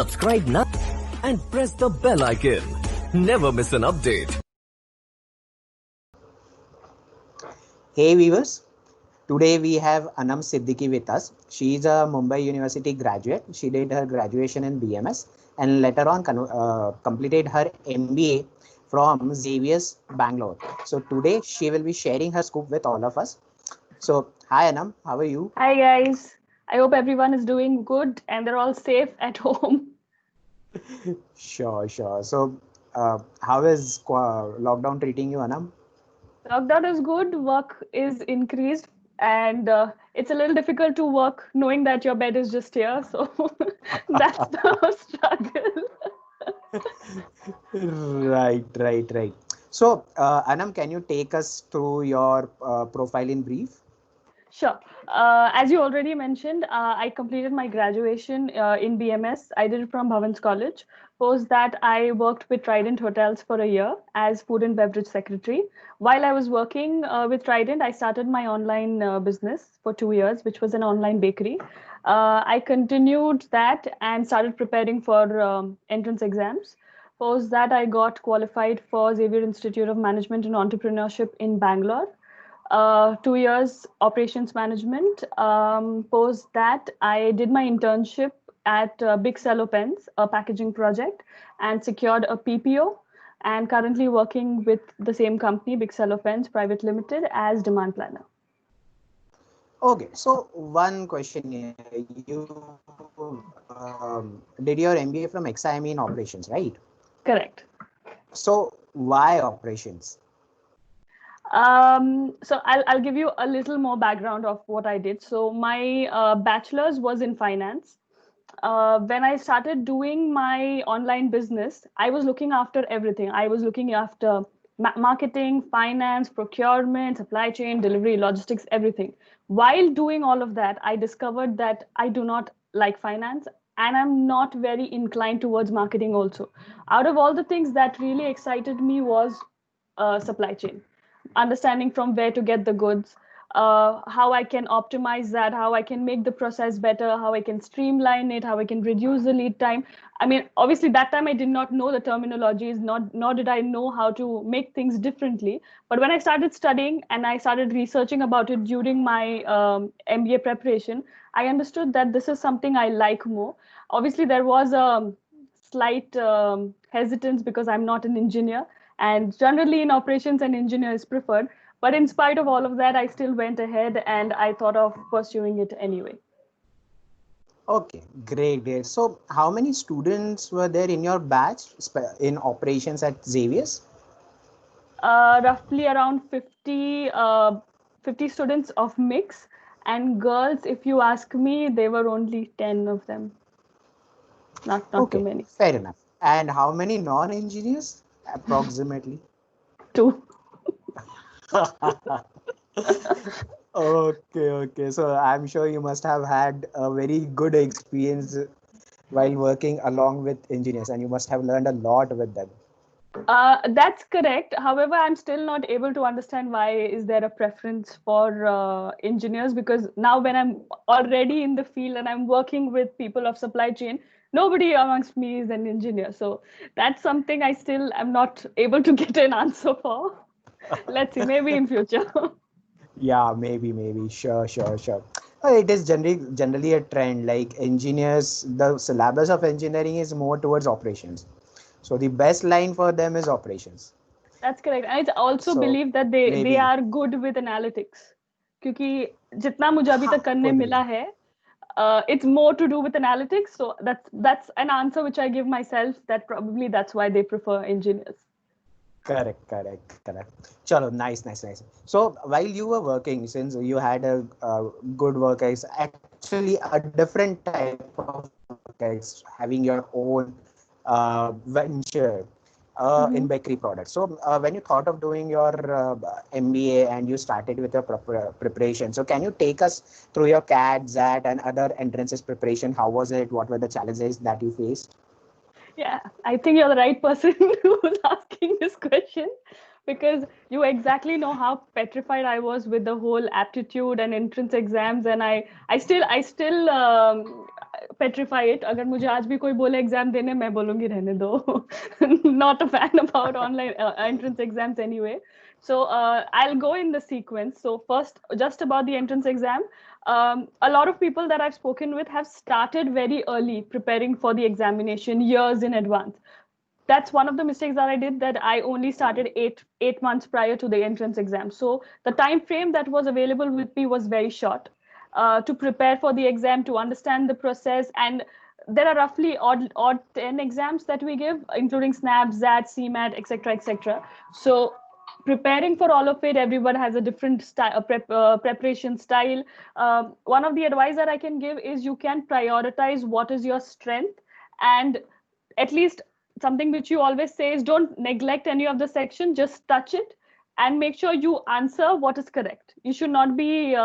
Subscribe now and press the bell icon. Never miss an update. Hey viewers, today we have Anam Siddiqui with us. She is a Mumbai University graduate. She did her graduation in BMS and later on completed her MBA from Xavier's Bangalore. So today she will be sharing her scoop with all of us. So hi Anam, how are you? Hi guys. I hope everyone is doing good and they're all safe at home. Sure. So how is lockdown treating you, Anam? Lockdown is good, work is increased, and it's a little difficult to work knowing that your bed is just here. So that's the struggle. Right. So Anam, can you take us through your profile in brief? Sure. As you already mentioned, I completed my graduation in BMS. I did it from Bhavans College. Post that, I worked with Trident Hotels for a year as food and beverage secretary. While I was working with Trident, I started my online business for 2 years, which was an online bakery. I continued that and started preparing for entrance exams. Post that, I got qualified for Xavier Institute of Management and Entrepreneurship in Bangalore. 2 years operations management. Post that, I did my internship at Big Cello Pens, a packaging project, and secured a PPO. And currently working with the same company, Big Cello Pens Private Limited, as demand planner. Okay, so one question here. You did your MBA from XIME in operations, right? Correct. So why operations? So I'll give you a little more background of what I did. So my bachelor's was in finance. When I started doing my online business, I was looking after everything. I was looking after marketing, finance, procurement, supply chain, delivery, logistics, everything. While doing all of that, I discovered that I do not like finance and I'm not very inclined towards marketing also. Out of all the things that really excited me was supply chain, understanding from where to get the goods, how I can optimize that, how I can make the process better, how I can streamline it, how I can reduce the lead time. I mean, obviously, that time I did not know the terminologies, nor did I know how to make things differently. But when I started studying and I started researching about it during my MBA preparation, I understood that this is something I like more. Obviously, there was a slight hesitance because I'm not an engineer, and generally in operations an engineer is preferred, but in spite of all of that I still went ahead and I thought of pursuing it anyway. Okay, great. So how many students were there in your batch in operations at Xavier's? Roughly around 50 students of mix, and girls, if you ask me, there were only 10 of them. Not too Okay, many. fair enough. And how many non-engineers approximately? Two. Okay. So I'm sure you must have had a very good experience while working along with engineers, and you must have learned a lot with them. That's correct. However, I'm still not able to understand why is there a preference for engineers, because now when I'm already in the field and I'm working with people of supply chain, nobody amongst me is an engineer. So that's something I still am not able to get an answer for. Let's see, maybe in future. Yeah, maybe. Sure. It is generally a trend. Like engineers, the syllabus of engineering is more towards operations. So the best line for them is operations. That's correct. And it's also So believed that they maybe, are good with analytics. क्योंकि जितना मुझे अभी तक करने could मिला be. है, it's more to do with analytics. So that's an answer which I give myself, that probably that's why they prefer engineers. Correct. Chalo, nice. So while you were working, since you had a good work, is actually a different type of work, is having your own venture in Mhm. bakery products. So when you thought of doing your MBA and you started with your preparation, so can you take us through your CAT, XAT, and other entrances preparation? How was it? What were the challenges that you faced? Yeah, I think you're the right person who's asking this question, because you exactly know how petrified I was with the whole aptitude and entrance exams, and I still petrify it. अगर मुझे आज भी कोई बोले exam देने, मैं बोलूंगी रहने दो. Not a fan about online entrance exams anyway. So I'll go in the sequence. So first, just about the entrance exam. A lot of people that I've spoken with have started very early preparing for the examination years in advance. That's one of the mistakes that I did, that I only started eight months prior to the entrance exam. So the time frame that was available with me was very short to prepare for the exam, to understand the process. And there are roughly odd 10 exams that we give, including SNAP, ZAT, CMAT, etc., etc. So preparing for all of it, everyone has a different style, preparation style. One of the advice that I can give is you can prioritize what is your strength, and at least something which you always say is don't neglect any of the section, just touch it and make sure you answer what is correct. You should not be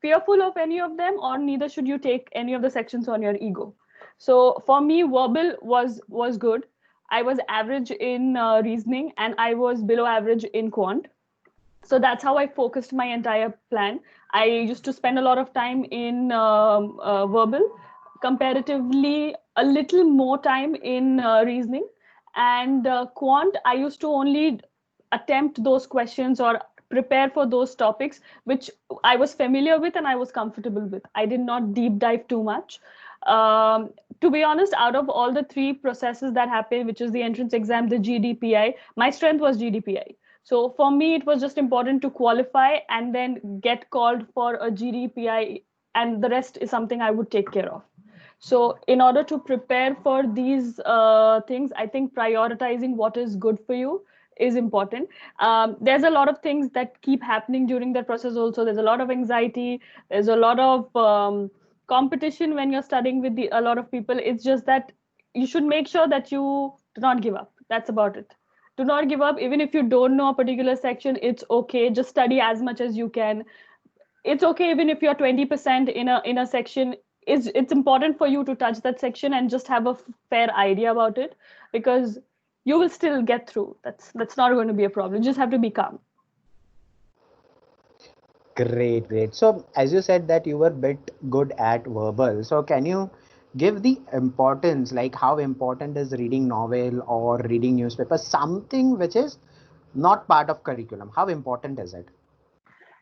fearful of any of them, or neither should you take any of the sections on your ego. So for me, verbal was good. I was average in reasoning, and I was below average in quant. So that's how I focused my entire plan. I used to spend a lot of time in verbal, comparatively a little more time in reasoning, and quant. I used to only attempt those questions or prepare for those topics which I was familiar with and I was comfortable with. I did not deep dive too much. To be honest, out of all the three processes that happened, which is the entrance exam, the GDPI, my strength was GDPI. So for me, it was just important to qualify and then get called for a GDPI, and the rest is something I would take care of. So in order to prepare for these things, I think prioritizing what is good for you is important. There's a lot of things that keep happening during that process also. There's a lot of anxiety. There's a lot of competition when you're studying with a lot of people. It's just that you should make sure that you do not give up. That's about it. Do not give up. Even if you don't know a particular section, it's okay. Just study as much as you can. It's okay even if you're 20% in a section. It's important for you to touch that section and just have a fair idea about it, because you will still get through. That's not going to be a problem. You just have to be calm. Great, great. So as you said that you were bit good at verbal, so can you give the importance, like how important is reading novel or reading newspaper, something which is not part of curriculum? How important is it?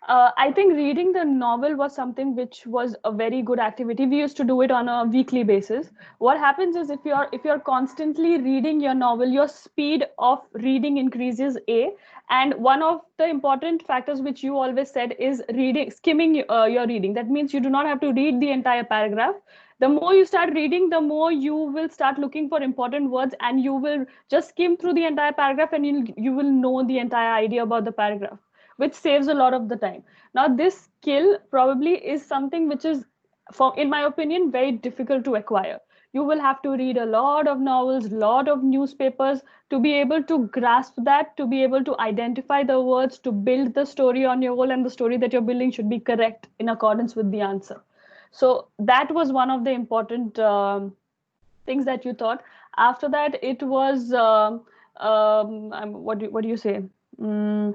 I think reading the novel was something which was a very good activity. We used to do it on a weekly basis. What happens is if you're constantly reading your novel, your speed of reading increases. And one of the important factors which you always said is reading, skimming your reading. That means you do not have to read the entire paragraph. The more you start reading, the more you will start looking for important words, and you will just skim through the entire paragraph, and you will know the entire idea about the paragraph, which saves a lot of the time. Now, this skill probably is something which is, in my opinion, very difficult to acquire. You will have to read a lot of novels, lot of newspapers to be able to grasp that, to be able to identify the words, to build the story on your own, and the story that you're building should be correct in accordance with the answer. So that was one of the important things that you thought. After that, it was what do you say? The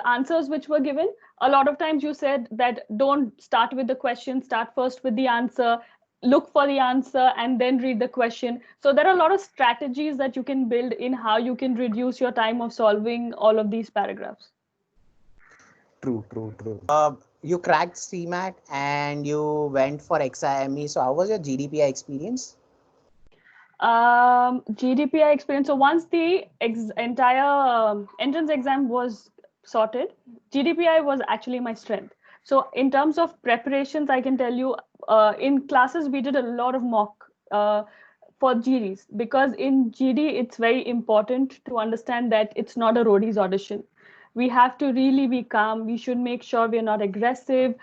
answers which were given. A lot of times you said that don't start with the question, start first with the answer, look for the answer, and then read the question. So there are a lot of strategies that you can build in how you can reduce your time of solving all of these paragraphs. True, true, true. You cracked CMAT and you went for XIME. So how was your GDPI experience? GDPI experience. So once the entire entrance exam was sorted, GDPI was actually my strength. So in terms of preparations, I can tell you, in classes we did a lot of mock for GDs, because in GD it's very important to understand that it's not a roadies audition. We have to really be calm. We should make sure we're not aggressive.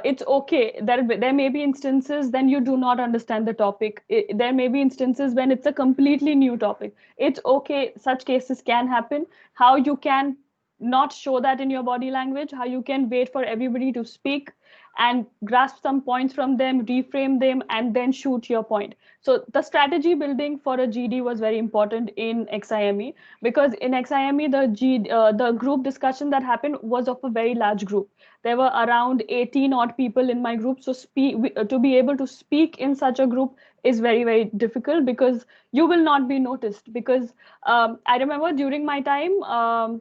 It's okay. There may be instances then you do not understand the topic. There may be instances when it's a completely new topic. It's okay. Such cases can happen. How you can not show that in your body language, how you can wait for everybody to speak, and grasp some points from them, reframe them, and then shoot your point. So the strategy building for a GD was very important in XIME, because in XIME the group discussion that happened was of a very large group. There were around 18 odd people in my group. So to be able to speak in such a group is very, very difficult, because you will not be noticed. Because I remember during my time,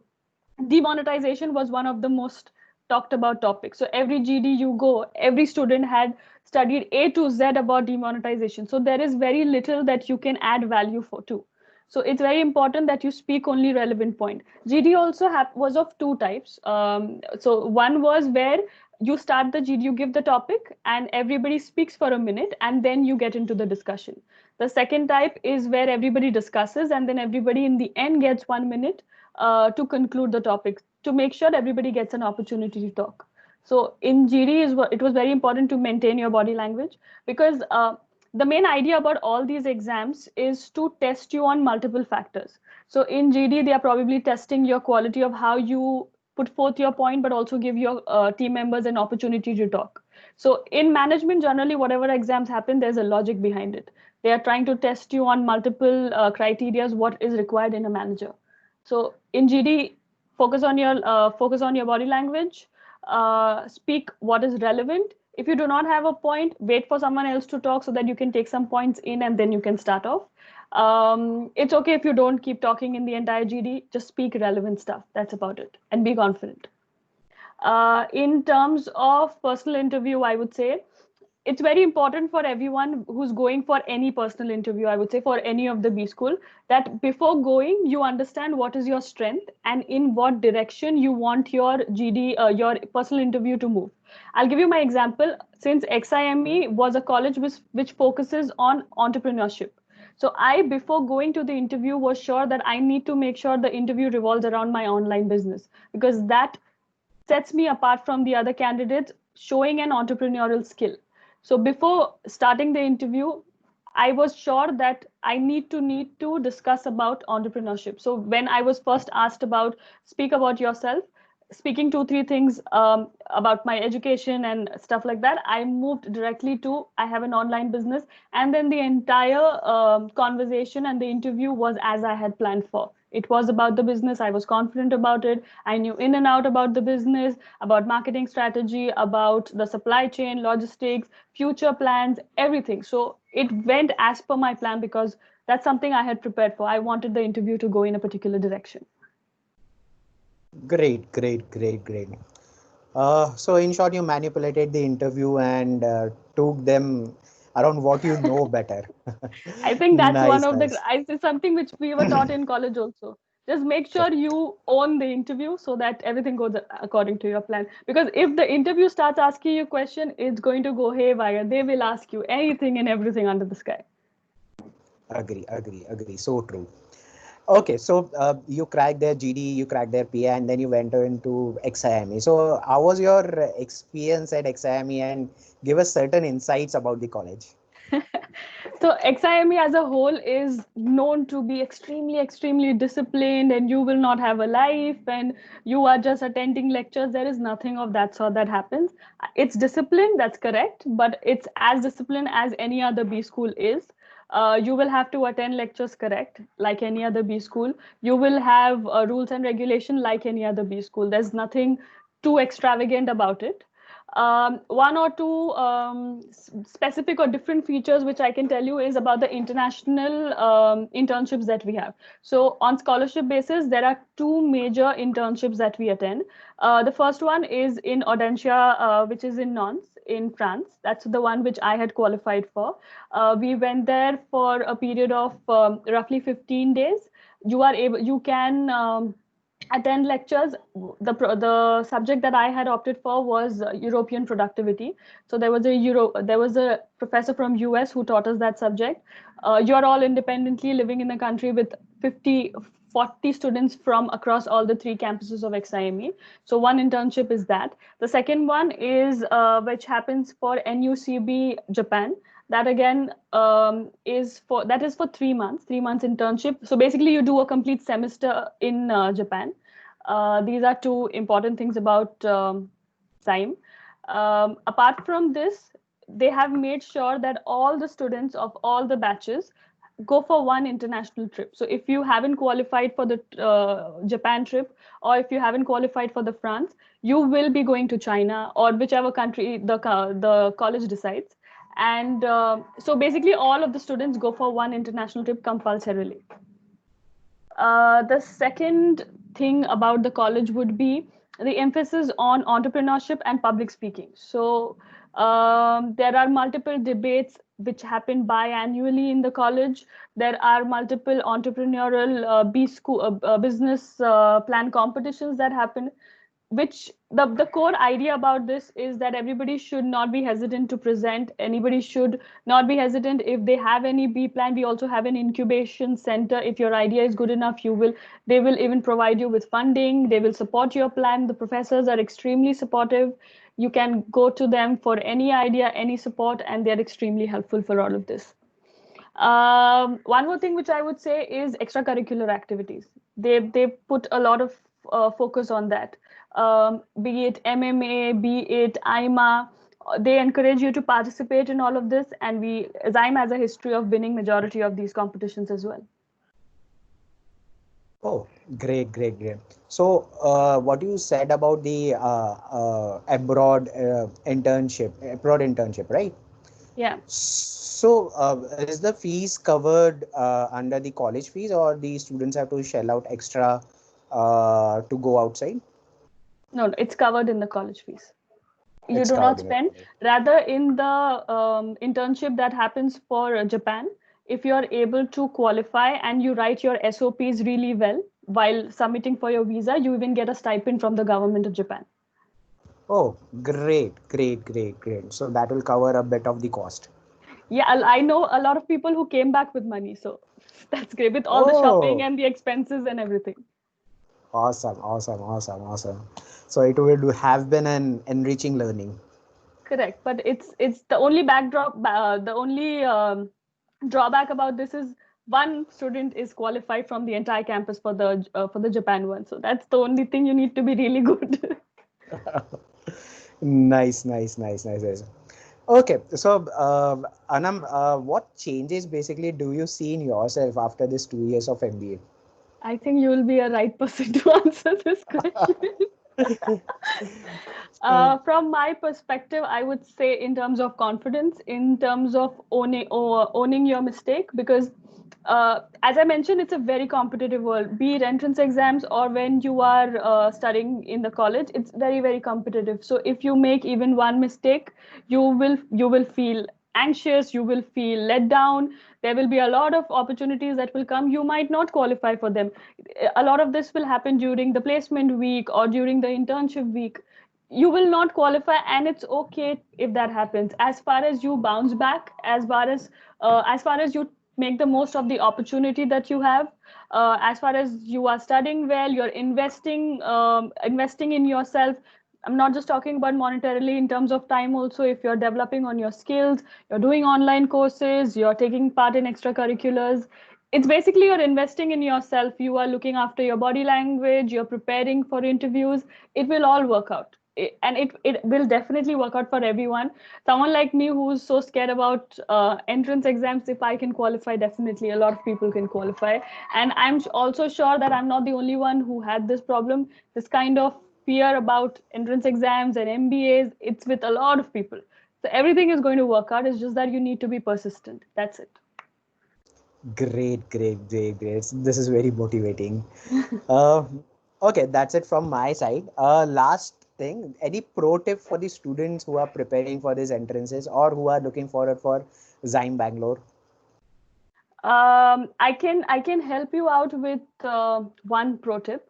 demonetization was one of the most talked about topics. So every GD you go, every student had studied A to Z about demonetization. So there is very little that you can add value for to. So it's very important that you speak only relevant point. GD also was of two types. So one was where you start the GD, you give the topic, and everybody speaks for a minute, and then you get into the discussion. The second type is where everybody discusses, and then everybody in the end gets 1 minute to conclude the topic, to make sure everybody gets an opportunity to talk. So in GD, it was very important to maintain your body language, because the main idea about all these exams is to test you on multiple factors. So in GD, they are probably testing your quality of how you put forth your point, but also give your team members an opportunity to talk. So in management, generally, whatever exams happen, there's a logic behind it. They are trying to test you on multiple criteria, what is required in a manager. So in GD, focus on your body language, speak what is relevant. If you do not have a point, wait for someone else to talk so that you can take some points in, and then you can start off. It's okay if you don't keep talking in the entire GD, just speak relevant stuff. That's about it, and be confident. In terms of personal interview, I would say it's very important for everyone who's going for any personal interview, I would say for any of the B school, that before going, you understand what is your strength and in what direction you want your GD, your personal interview to move. I'll give you my example. Since XIME was a college which focuses on entrepreneurship. So I, before going to the interview, was sure that I need to make sure the interview revolves around my online business, because that sets me apart from the other candidates, showing an entrepreneurial skill. So before starting the interview, I was sure that I need to discuss about entrepreneurship. So when I was first asked about speak about yourself, speaking 2-3 things about my education and stuff like that, I moved directly to I have an online business, and then the entire conversation and the interview was as I had planned for. It was about the business. I was confident about it. I knew in and out about the business, about marketing strategy, about the supply chain, logistics, future plans, everything. So it went as per my plan, because that's something I had prepared for. I wanted the interview to go in a particular direction. Great. So in short, you manipulated the interview and took them around what you know better. I think that's Nice, one of nice. it's something which we were taught in college also. Just make sure you own the interview so that everything goes according to your plan. Because if the interview starts asking you a question, it's going to go haywire. They will ask you anything and everything under the sky. Agree. So true. Okay, so you cracked their GD, you cracked their PA, and then you went into XIME. So how was your experience at XIME, and give us certain insights about the college? So XIME as a whole is known to be extremely disciplined, and you will not have a life, and you are just attending lectures. There is nothing of that sort that happens. It's discipline, that's correct, but it's as disciplined as any other B school is. You will have to attend lectures, correct, like any other B school. You will have rules and regulation like any other B school. There's nothing too extravagant about it. One or two specific or different features which I can tell you is about the international internships that we have. So on scholarship basis, there are two major internships that we attend. The first one is in Audencia, which is in Nantes in France. That's the one which I had qualified for. We went there for a period of roughly 15 days. You can attend lectures. The subject that I had opted for was European productivity. So there was a professor from US who taught us that subject. You're all independently living in a country with 40 students from across all the 3 campuses of XIME. So one internship is that. The second one is which happens for NUCB Japan. That again is for 3 months, 3 months internship. So basically you do a complete semester in Japan. These are two important things about SIME. Apart from this, they have made sure that all the students of all the batches go for one international trip. So if you haven't qualified for the Japan trip, or if you haven't qualified for the France, you will be going to China or whichever country the college decides. And so basically, all of the students go for one international trip compulsorily. The second thing about the college would be the emphasis on entrepreneurship and public speaking. So there are multiple debates which happen biannually in the college. There are multiple entrepreneurial business plan competitions that happen, which the core idea about this is that everybody should not be hesitant to present. Anybody should not be hesitant. If they have any B plan, we also have an incubation center. If your idea is good enough, they will even provide you with funding. They will support your plan. The professors are extremely supportive. You can go to them for any idea, any support, and they're extremely helpful for all of this. One more thing which I would say is extracurricular activities. They put a lot of focus on that. Be it MMA, be it IMA, they encourage you to participate in all of this. And Zyme has a history of winning majority of these competitions as well. Oh, great, great, great. So, what you said about the abroad internship, right? Yeah. So, is the fees covered under the college fees, or the students have to shell out extra to go outside? No, it's covered in the college fees. You It's do not covered in the spend. college. Rather, in the internship that happens for Japan, if you are able to qualify and you write your SOPs really well while submitting for your visa, you even get a stipend from the government of Japan. Oh, great, great, great, great. So that will cover a bit of the cost. Yeah, I know a lot of people who came back with money, so that's great with all the shopping Oh, and the expenses and everything. awesome, awesome, awesome, awesome. So it would have been an enriching learning. Correct, but it's the only the only drawback about this is one student is qualified from the entire campus for the Japan one. So that's the only thing you need to be really good. Nice, nice, nice, nice, nice. Okay, so Anam, what changes basically do you see in yourself after this 2 years of MBA? I think you will be a right person to answer this question. From my perspective, I would say in terms of confidence, in terms of owning your mistake, because as I mentioned, it's a very competitive world. Be it entrance exams or when you are studying in the college, it's very very competitive. So if you make even one mistake, you will feel anxious, you will feel let down. There will be a lot of opportunities that will come. You might not qualify for them. A lot of this will happen during the placement week or during the internship week. You will not qualify, and it's okay if that happens. As far as you bounce back, as far as you make the most of the opportunity that you have, as far as you are studying well, you're investing in yourself. I'm not just talking about monetarily, in terms of time also. If you're developing on your skills, you're doing online courses, you're taking part in extracurriculars, it's basically you're investing in yourself. You are looking after your body language, you're preparing for interviews. It will all work out. It will definitely work out for everyone. Someone like me who's so scared about entrance exams, if I can qualify, definitely a lot of people can qualify. And I'm also sure that I'm not the only one who had this problem, this kind of fear about entrance exams and MBAs. It's with a lot of people. So everything is going to work out. It's just that you need to be persistent. That's it. Great, great, great, great. This is very motivating. Uh, okay, that's it from my side. Last thing, any pro tip for the students who are preparing for these entrances or who are looking forward for Zyme Bangalore? I can help you out with one pro tip.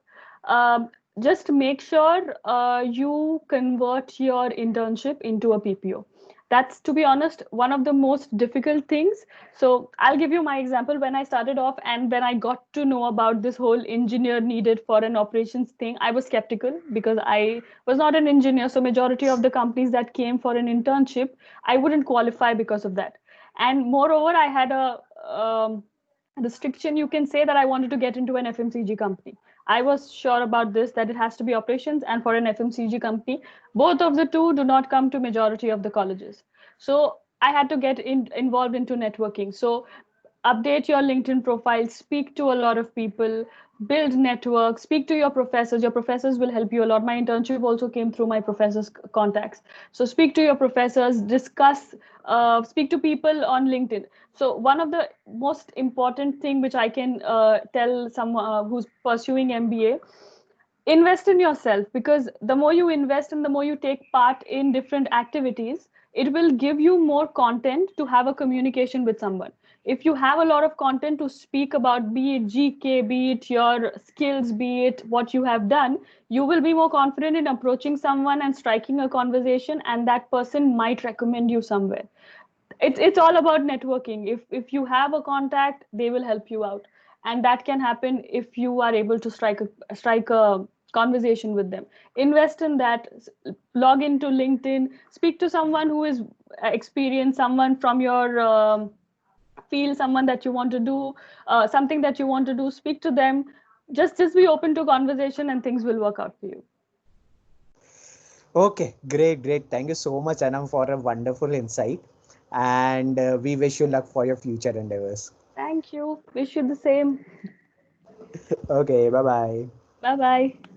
Just make sure you convert your internship into a PPO. That's, to be honest, one of the most difficult things. So I'll give you my example. When I started off and when I got to know about this whole engineer needed for an operations thing, I was skeptical because I was not an engineer. So majority of the companies that came for an internship, I wouldn't qualify because of that. And moreover, I had a restriction, you can say, that I wanted to get into an FMCG company. I was sure about this, that it has to be operations. And for an FMCG company, both of the two do not come to majority of the colleges. So I had to get involved into networking. So update your LinkedIn profile, speak to a lot of people, build network, speak to your professors. Your professors will help you a lot. My internship also came through my professors' contacts. So speak to your professors, discuss, speak to people on LinkedIn. So one of the most important thing which I can tell someone who's pursuing MBA, invest in yourself, because the more you invest and the more you take part in different activities, it will give you more content to have a communication with someone. If you have a lot of content to speak about, be it GK, be it your skills, be it what you have done, you will be more confident in approaching someone and striking a conversation, and that person might recommend you somewhere. It's all about networking. If you have a contact, they will help you out, and that can happen if you are able to strike a conversation with them. Invest in that. Log into LinkedIn, speak to someone who is experienced, someone from your field, someone that you want to do something that you want to do. Speak to them. Just be open to conversation, and things will work out for you. Okay, great, great. Thank you so much, Anam, for a wonderful insight. And we wish you luck for your future endeavors. Thank you. Wish you the same. Okay, bye bye. Bye bye.